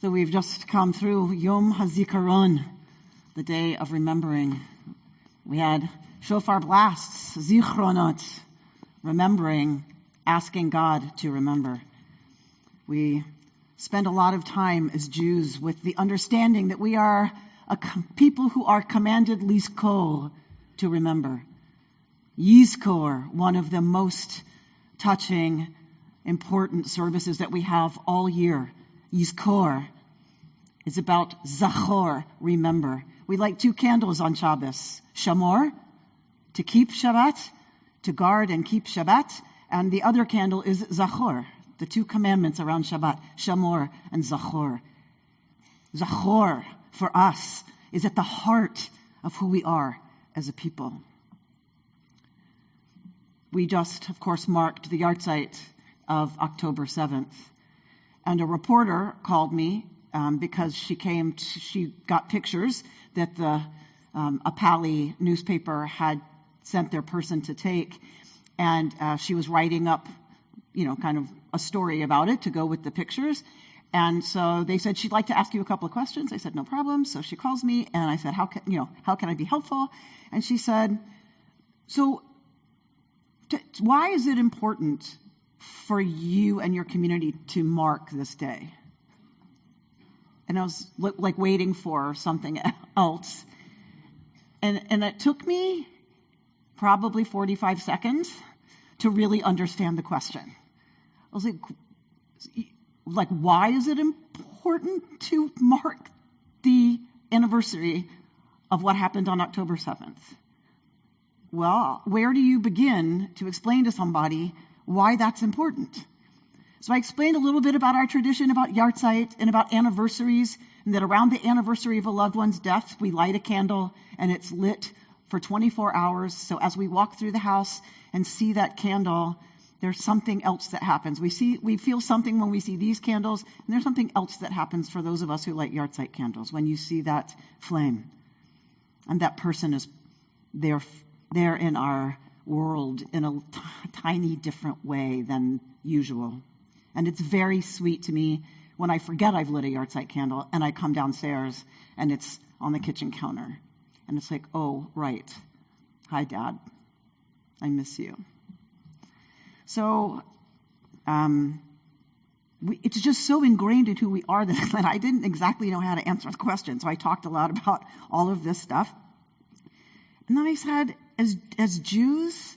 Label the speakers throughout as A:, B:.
A: So we've just come through Yom HaZikaron, the day of remembering. We had shofar blasts, zichronot, remembering, asking God to remember. We spend a lot of time as Jews with the understanding that we are people who are commanded lizkor, to remember. Yizkor, one of the most touching, important services that we have all year. Yizkor is about zachor, remember. We light 2 candles on Shabbos. Shamor, to keep Shabbat, to guard and keep Shabbat. And the other candle is zachor, the 2 commandments around Shabbat. Shamor and zachor. Zachor, for us, is at the heart of who we are as a people. We just, of course, marked the yahrzeit of October 7th. And a reporter called me because she got pictures that the Apali newspaper had sent their person to take. And she was writing up, kind of a story about it to go with the pictures. And so they said, she'd like to ask you a couple of questions. I said, no problem. So she calls me and I said, how can I be helpful? And she said, so why is it important for you and your community to mark this day? And I was like waiting for something else. And it took me probably 45 seconds to really understand the question. I was like, why is it important to mark the anniversary of what happened on October 7th? Well, where do you begin to explain to somebody why that's important? So I explained a little bit about our tradition, about yahrzeit, and about anniversaries, and that around the anniversary of a loved one's death, we light a candle, and it's lit for 24 hours. So as we walk through the house and see that candle, there's something else that happens. We feel something when we see these candles, and there's something else that happens for those of us who light yahrzeit candles when you see that flame. And that person is there in our world in a tiny different way than usual. And it's very sweet to me when I forget I've lit a yahrzeit candle and I come downstairs and it's on the kitchen counter. And it's like, oh, right. Hi, Dad. I miss you. So it's just so ingrained in who we are that I didn't exactly know how to answer the question. So I talked a lot about all of this stuff. And then I said, as Jews,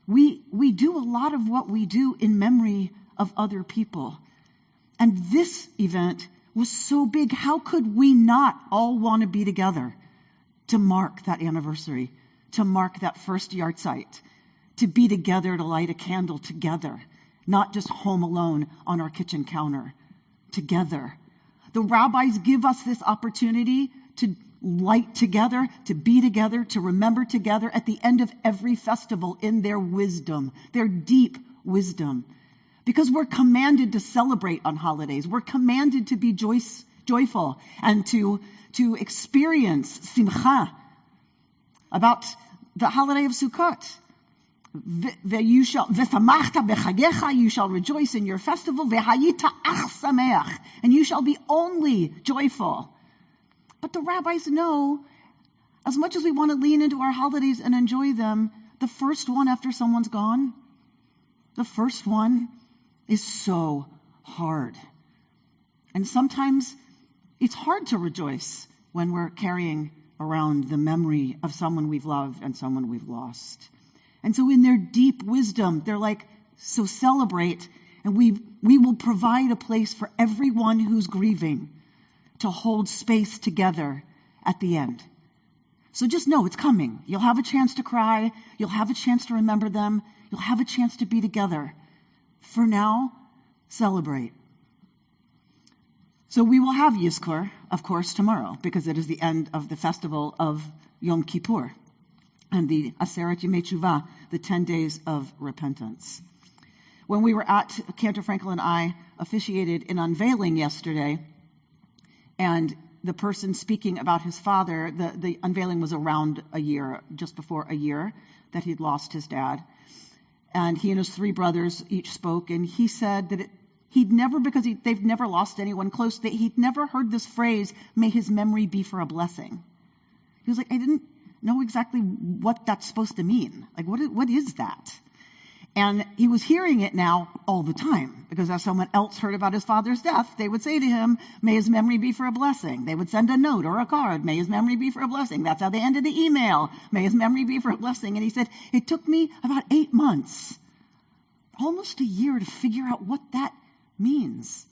A: we do a lot of what we do in memory of other people. And this event was so big, how could we not all want to be together to mark that anniversary, to mark that first yahrzeit, to be together, to light a candle together, not just home alone on our kitchen counter, together. The rabbis give us this opportunity to light together, to be together, to remember together at the end of every festival in their wisdom, their deep wisdom. Because we're commanded to celebrate on holidays. We're commanded to be joyful and to experience simcha. About the holiday of Sukkot. You shall rejoice in your festival, and you shall be only joyful. But the rabbis know, as much as we want to lean into our holidays and enjoy them, the first one after someone's gone, the first one is so hard. And sometimes it's hard to rejoice when we're carrying around the memory of someone we've loved and someone we've lost. And so in their deep wisdom, they're like, so celebrate, and we will provide a place for everyone who's grieving to hold space together at the end. So just know it's coming. You'll have a chance to cry. You'll have a chance to remember them. You'll have a chance to be together. For now, celebrate. So we will have Yizkor, of course, tomorrow, because it is the end of the festival of Yom Kippur and the Aseret Yemei Teshuvah, the 10 days of repentance. When we were at, Cantor Frankel and I officiated an unveiling yesterday, and the person speaking about his father, the unveiling was around a year, just before a year, that he'd lost his dad. And he and his 3 brothers each spoke, and he said that they've never lost anyone close, that he'd never heard this phrase, may his memory be for a blessing. He was like, I didn't know exactly what that's supposed to mean. Like, what is that? And he was hearing it now all the time, because as someone else heard about his father's death, they would say to him, may his memory be for a blessing. They would send a note or a card, may his memory be for a blessing. That's how they ended the email, may his memory be for a blessing. And he said, it took me about 8 months, almost a year, to figure out what that means.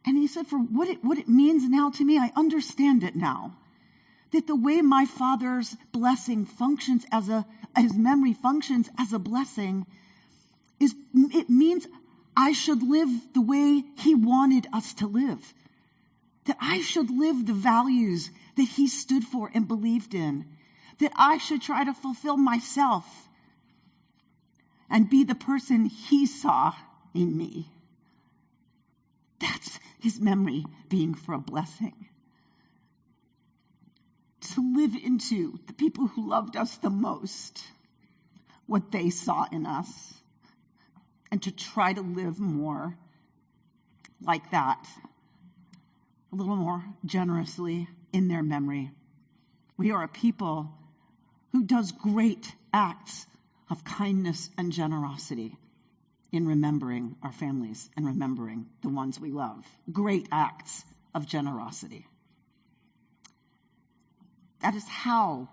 A: And he said, for what it means now to me, I understand it now. That the way my father's blessing functions his memory functions as a blessing, it means I should live the way he wanted us to live. That I should live the values that he stood for and believed in. That I should try to fulfill myself and be the person he saw in me. That's his memory being for a blessing. To live into the people who loved us the most, what they saw in us, and to try to live more like that, a little more generously in their memory. We are a people who does great acts of kindness and generosity in remembering our families and remembering the ones we love. Great acts of generosity. That is how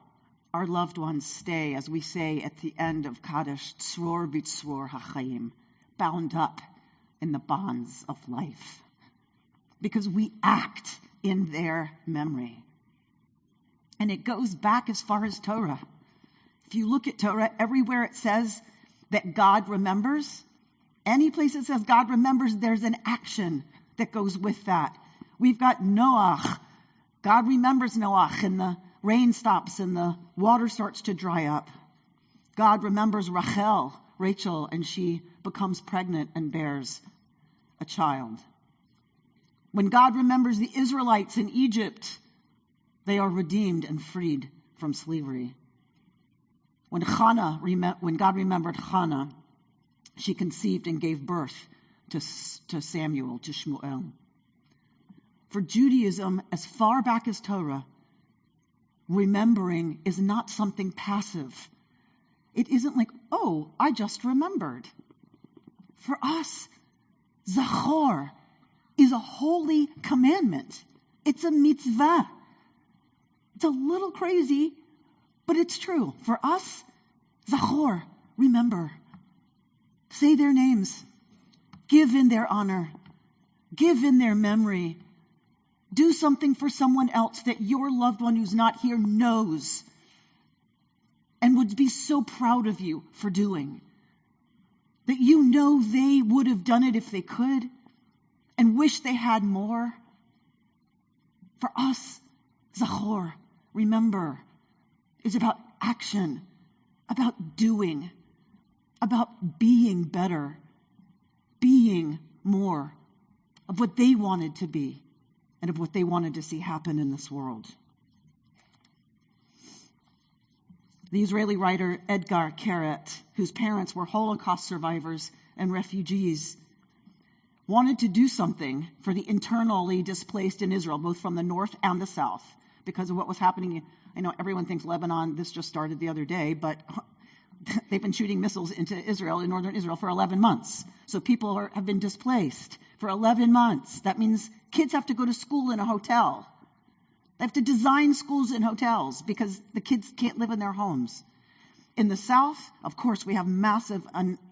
A: our loved ones stay, as we say at the end of Kaddish, tzror b'tzror ha'chaim, bound up in the bonds of life. Because we act in their memory. And it goes back as far as Torah. If you look at Torah, everywhere it says that God remembers, any place it says God remembers, there's an action that goes with that. We've got Noach. God remembers Noach, and the rain stops and the water starts to dry up. God remembers Rachel, and she becomes pregnant and bears a child. When God remembers the Israelites in Egypt, they are redeemed and freed from slavery. When God remembered Hannah, she conceived and gave birth to Samuel, to Shmuel. For Judaism, as far back as Torah, remembering is not something passive. It isn't like, oh, I just remembered. For us, Zachor is a holy commandment. It's a mitzvah. It's a little crazy, but it's true. For us, Zachor, remember. Say their names. Give in their honor. Give in their memory. Do something for someone else that your loved one who's not here knows and would be so proud of you for doing. That you know they would have done it if they could and wish they had more. For us, Zachor, remember, is about action, about doing, about being better, being more of what they wanted to be and of what they wanted to see happen in this world. The Israeli writer Edgar Kehaillat, whose parents were Holocaust survivors and refugees, wanted to do something for the internally displaced in Israel, both from the north and the south, because of what was happening. I know everyone thinks Lebanon, this just started the other day, but they've been shooting missiles into Israel, in northern Israel, for 11 months. So people have been displaced for 11 months. That means kids have to go to school in a hotel. They have to design schools in hotels because the kids can't live in their homes. In the south, of course, we have massive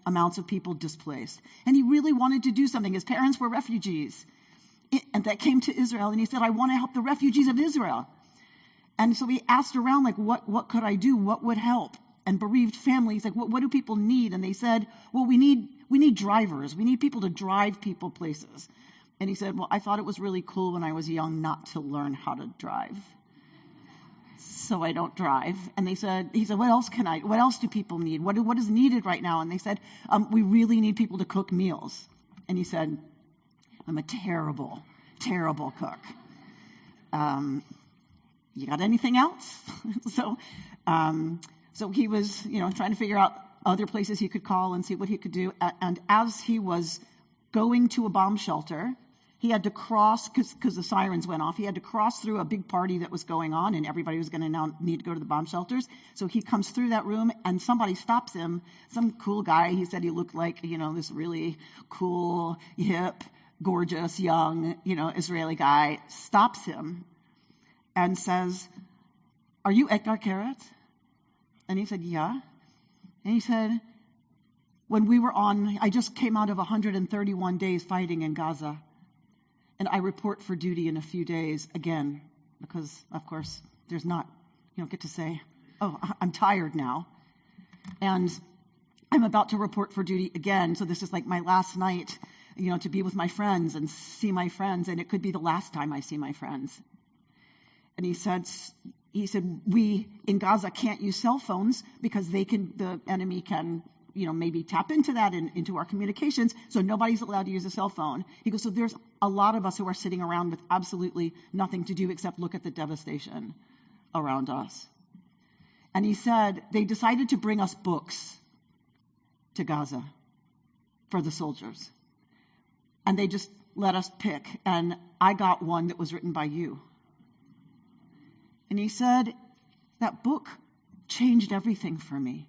A: amounts of people displaced. And he really wanted to do something. His parents were refugees and that came to Israel. And he said, I want to help the refugees of Israel. And so he asked around, like, what could I do? What would help? And bereaved families, like, what do people need? And they said, well, we need drivers. We need people to drive people places. And he said, well, I thought it was really cool when I was young not to learn how to drive. So I don't drive. And he said, what else do people need? What is needed right now? And they said, we really need people to cook meals. And he said, I'm a terrible, terrible cook. You got anything else? So he was, trying to figure out other places he could call and see what he could do. And as he was going to a bomb shelter. He had to cross, because the sirens went off, he had to cross through a big party that was going on, and everybody was going to now need to go to the bomb shelters. So he comes through that room, and somebody stops him. Some cool guy, he said he looked like, this really cool, hip, gorgeous, young, Israeli guy, stops him and says, "Are you Edgar Kehaillat?" And he said, "Yeah." And he said, I just came out of 131 days fighting in Gaza. And I report for duty in a few days again, because, of course, you don't get to say, "Oh, I'm tired now." And I'm about to report for duty again, so this is like my last night, to be with my friends and see my friends, and it could be the last time I see my friends. And he said, we in Gaza can't use cell phones because the enemy can maybe tap into that and into our communications, so nobody's allowed to use a cell phone. He goes, so there's a lot of us who are sitting around with absolutely nothing to do except look at the devastation around us. And he said, they decided to bring us books to Gaza for the soldiers. And they just let us pick, and I got one that was written by you. And he said, that book changed everything for me.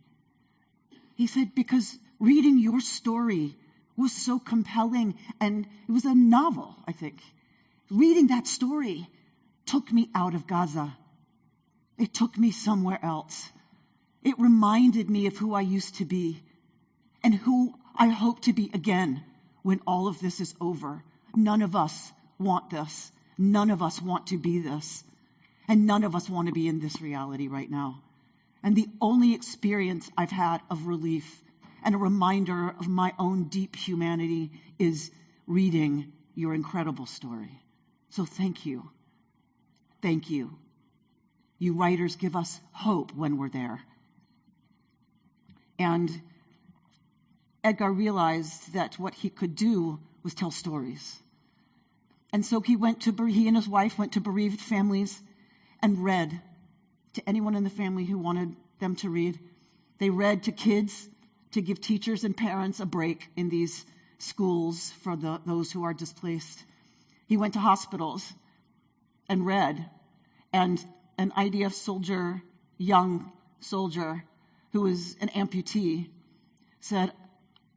A: He said, because reading your story was so compelling, and it was a novel, I think. Reading that story took me out of Gaza. It took me somewhere else. It reminded me of who I used to be and who I hope to be again when all of this is over. None of us want this. None of us want to be this. And none of us want to be in this reality right now. And the only experience I've had of relief and a reminder of my own deep humanity is reading your incredible story. So thank you. Thank you. You writers give us hope when we're there. And Edgar realized that what he could do was tell stories. And so he and his wife went to bereaved families and read to anyone in the family who wanted them to read. They read to kids to give teachers and parents a break in these schools for those who are displaced. He went to hospitals and read. And an IDF soldier, young soldier, who was an amputee, said,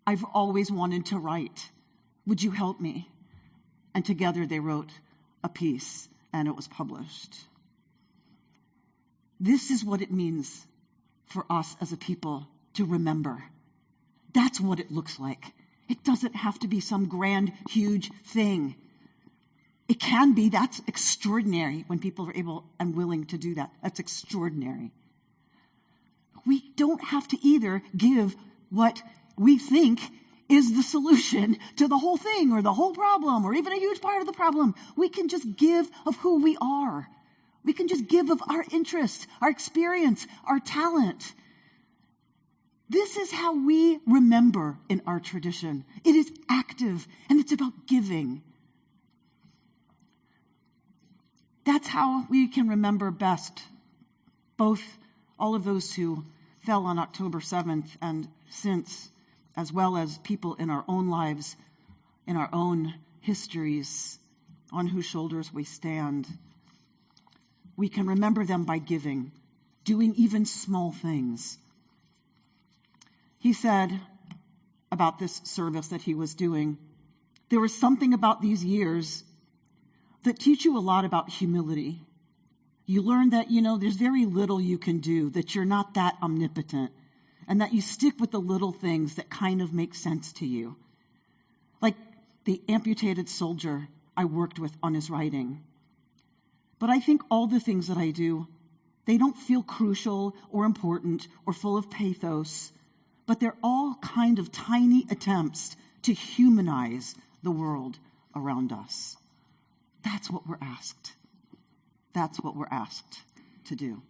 A: I've always wanted to write. Would you help me? And together they wrote a piece, and it was published. This is what it means for us as a people to remember. That's what it looks like. It doesn't have to be some grand, huge thing. It can be. That's extraordinary when people are able and willing to do that. That's extraordinary. We don't have to either give what we think is the solution to the whole thing or the whole problem or even a huge part of the problem. We can just give of who we are. We can just give of our interest, our experience, our talent. This is how we remember in our tradition. It is active, and it's about giving. That's how we can remember best, both all of those who fell on October 7th and since, as well as people in our own lives, in our own histories, on whose shoulders we stand. We can remember them by giving, doing even small things. He said about this service that he was doing, there was something about these years that teach you a lot about humility. You learn that, there's very little you can do, that you're not that omnipotent, and that you stick with the little things that kind of make sense to you. Like the amputated soldier I worked with on his writing. But I think all the things that I do, they don't feel crucial or important or full of pathos, but they're all kind of tiny attempts to humanize the world around us. That's what we're asked. That's what we're asked to do.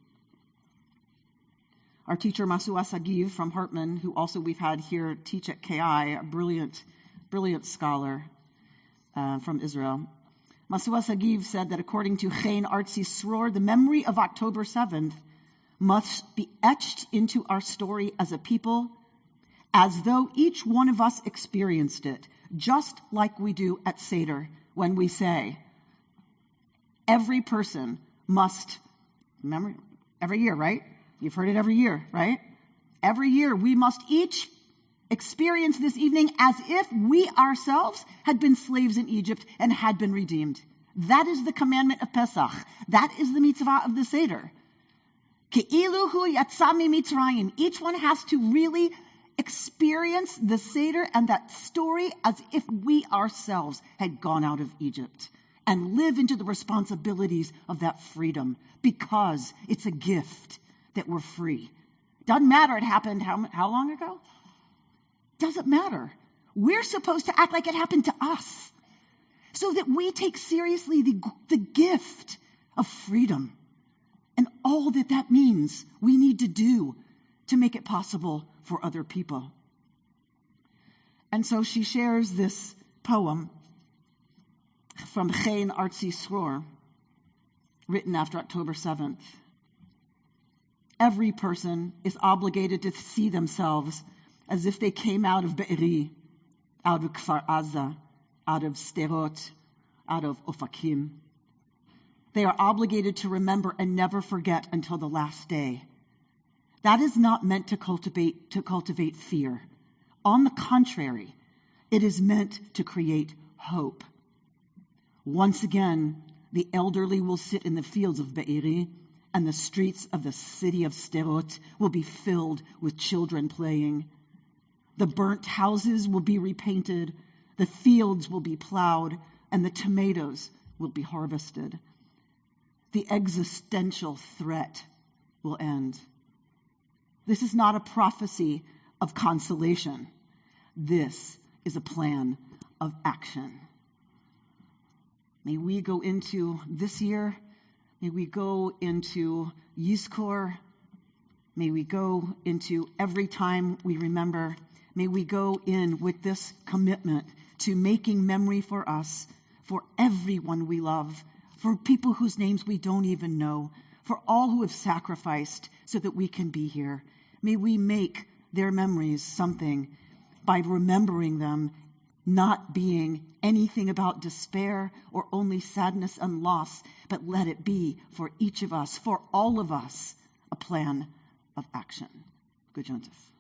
A: Our teacher, Masua Sagiv from Hartman, who also we've had here teach at KI, a brilliant scholar from Israel. Masua Sagiv said that according to Chen Artzi Sror, the memory of October 7th must be etched into our story as a people, as though each one of us experienced it, just like we do at Seder when we say, every person must, remember, every year, right? You've heard it every year, right? Every year we must each experience this evening as if we ourselves had been slaves in Egypt and had been redeemed. That is the commandment of Pesach. That is the mitzvah of the Seder. Ke'ilu hu yatsa mitzrayim. Each one has to really experience the Seder and that story as if we ourselves had gone out of Egypt and live into the responsibilities of that freedom, because it's a gift that we're free. Doesn't matter it happened how long ago? Doesn't matter. We're supposed to act like it happened to us so that we take seriously the gift of freedom and all that that means we need to do to make it possible for other people. And so she shares this poem from Chen Artzi Sror, written after October 7th. Every person is obligated to see themselves as if they came out of Be'eri, out of Kfar Aza, out of Sderot, out of Ofakim. They are obligated to remember and never forget until the last day. That is not meant to cultivate fear. On the contrary, it is meant to create hope. Once again, the elderly will sit in the fields of Be'eri, and the streets of the city of Sderot will be filled with children playing. The burnt houses will be repainted, the fields will be plowed, and the tomatoes will be harvested. The existential threat will end. This is not a prophecy of consolation. This is a plan of action. May we go into this year, may we go into Yizkor, may we go into every time we remember, may we go in with this commitment to making memory for us, for everyone we love, for people whose names we don't even know, for all who have sacrificed so that we can be here. May we make their memories something by remembering them not being anything about despair or only sadness and loss, but let it be for each of us, for all of us, a plan of action. Good Yom Tov.